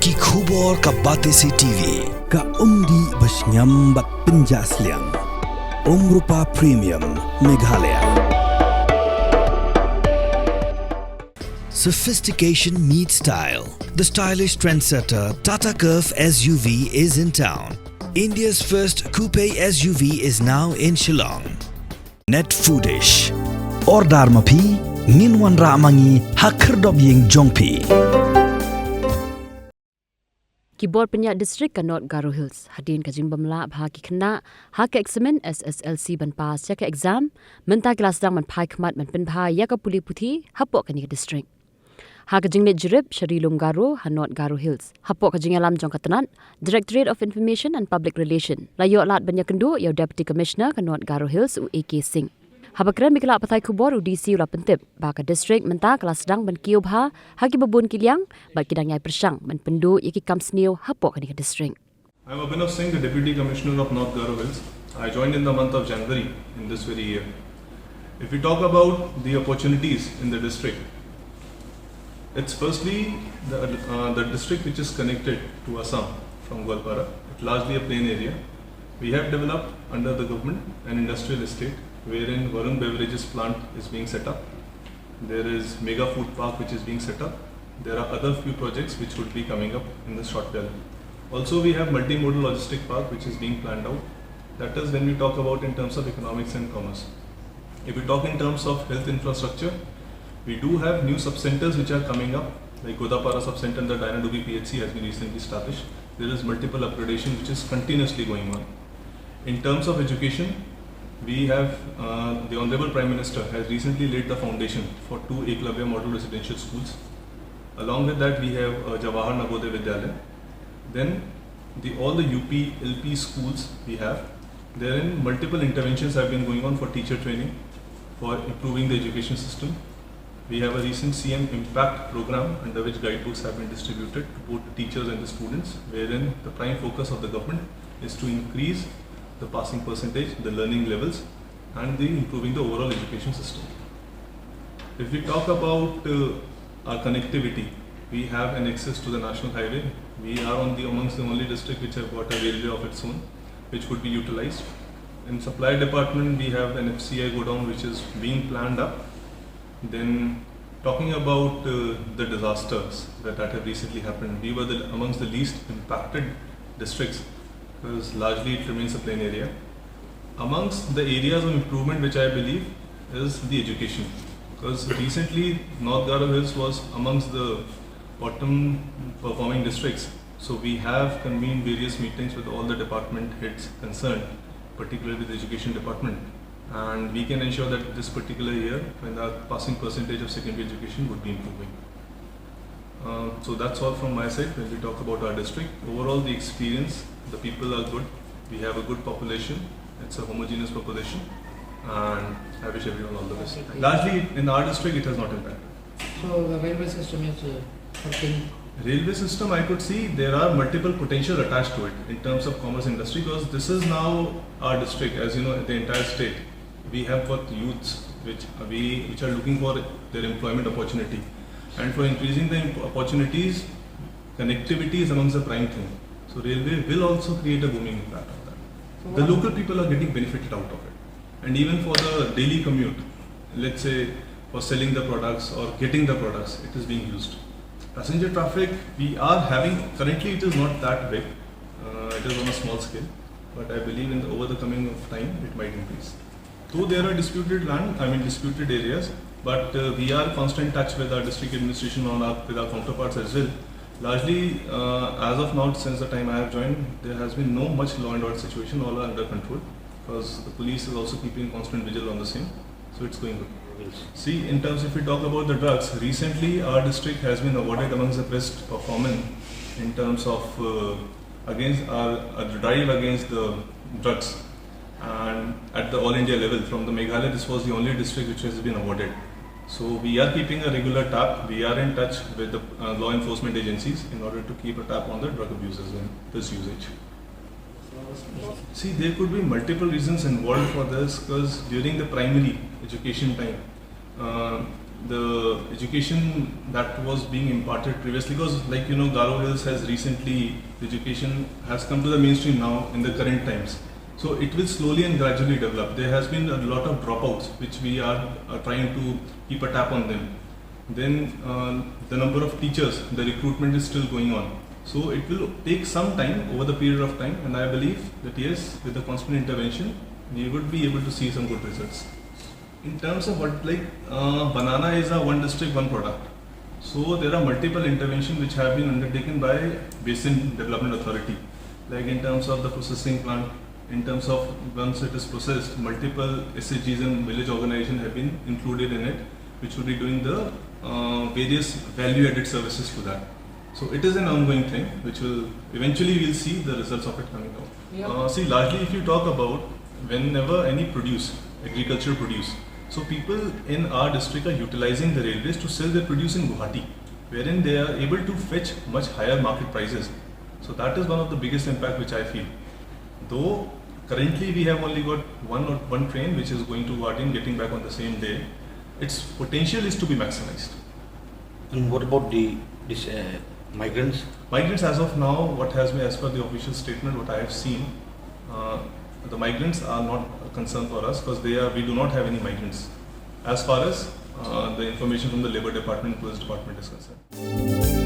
Ki khubor ka Batesi TV. Ka umdi basnyam bat penjaslian. Rupa Premium Meghalaya. Sophistication meets style. The stylish trendsetter Tata Curve SUV is in town. India's first coupe SUV is now in Shillong. Net foodish. Ordar mapi, minwan ramangi hakerdob ying jongpi. Keyboard penyak distrik kanot Garo Hills hadin kajing bamla bha ki khna ha ka examen Sslc ban pass ya ka exam menta kelas dang man phai khmat man Pynbha ya ka Pule Puthi hapo ka ni distrik ha kajing le jirip Sharilum Garo hanot Garo Hills hapo kajing alam jong katanan Directorate of Information and Public Relation layo lat banyak kendo ya Deputy Commissioner kanot Garo Hills AK Singh Habakran mikla patai kubor UDC ula pentip baka district menta kelas sedang ban kiub ha haki babun kiliang bak kidang yai persang ban pendu yaki kamsnio hapo kani district. I am Abhinav Singh, the Deputy Commissioner of North Garo Hills. I joined in the month of January in this very year. If we talk about the opportunities in the district, it's firstly the district which is connected to Assam from Gwalpara. It's largely a plain area. We have developed under the government an industrial estate wherein Varun Beverages plant is being set up. There is Mega Food Park which is being set up. There are other few projects which would be coming up in the short term. Also we have multimodal logistic park which is being planned out. That is when we talk about in terms of economics and commerce. If we talk in terms of health infrastructure, we do have new sub-centers which are coming up, like Godapara sub-center and the Dynadubi PHC has been recently established. There is multiple upgradation which is continuously going on. In terms of education, we have the Honorable Prime Minister has recently laid the foundation for 2 Eklavya model residential schools. Along with that, we have Jawahar Navodaya Vidyalaya. Then all the UP LP schools we have. Therein multiple interventions have been going on for teacher training, for improving the education system. We have a recent CM Impact program under which guidebooks have been distributed to both the teachers and the students, wherein the prime focus of the government is to increase the passing percentage, the learning levels, and the improving the overall education system. If we talk about our connectivity, we have an access to the national highway. We are amongst the only district which have got a railway of its own, which could be utilized. In supply department, we have an FCI godown which is being planned up. Then talking about the disasters that have recently happened, we were amongst the least impacted districts, because largely it remains a plain area. Amongst the areas of improvement which I believe is the education, because recently North Garo Hills was amongst the bottom performing districts. So we have convened various meetings with all the department heads concerned, particularly with the education department, and we can ensure that this particular year when the passing percentage of secondary education would be improving. So that's all from my side when we talk about our district. Overall the experience, the people are good, we have a good population, it's a homogeneous population, and I wish everyone all the best. Largely in our district it has not impacted. So the railway system is working? Railway system, I could see there are multiple potential attached to it in terms of commerce industry, because this is now our district, as you know, the entire state. We have got youths which are looking for their employment opportunity, and for increasing the opportunities, connectivity is amongst the prime thing. So railway will also create a booming impact on that. The local people are getting benefited out of it, and even for the daily commute, let's say for selling the products or getting the products, it is being used. Passenger traffic we are having currently, it is not that big, it is on a small scale, but I believe over the coming of time it might increase. Though there are disputed disputed areas, but we are in constant touch with our district administration with our counterparts as well. Largely, as of now, since the time I have joined, there has been no much law and order situation, all are under control, because the police is also keeping constant vigil on the same, so it's going good. See, in terms, if we talk about the drugs, recently our district has been awarded amongst the best performance in terms of against our drive against the drugs, and at the all India level from the Meghalaya, this was the only district which has been awarded. So we are keeping a regular tap. We are in touch with the law enforcement agencies in order to keep a tap on the drug abuses and this usage. See, there could be multiple reasons involved for this, because during the primary education time, the education that was being imparted previously, because like Garo Hills has recently, the education has come to the mainstream now in the current times. So it will slowly and gradually develop. There has been a lot of dropouts which we are trying to keep a tap on them. Then the number of teachers, the recruitment is still going on. So it will take some time over the period of time, and I believe that yes, with the constant intervention, we would be able to see some good results. In terms of what, like banana is a one district, one product. So there are multiple interventions which have been undertaken by Basin Development Authority, like in terms of the processing plant, in terms of once it is processed, multiple SHGs and village organizations have been included in it, which will be doing the various value-added services to that. So it is an ongoing thing, which will eventually we'll see the results of it coming out. Yeah. See, largely if you talk about whenever any produce, agricultural produce, so people in our district are utilizing the railways to sell their produce in Guwahati, wherein they are able to fetch much higher market prices. So that is one of the biggest impact which I feel. Though currently we have only got one train which is going to Guwahati and getting back on the same day, its potential is to be maximized. And what about this migrants? Migrants, as of now, what has been as per the official statement, what I have seen, the migrants are not a concern for us because we do not have any migrants as far as the information from the Labour Department, Police Department is concerned.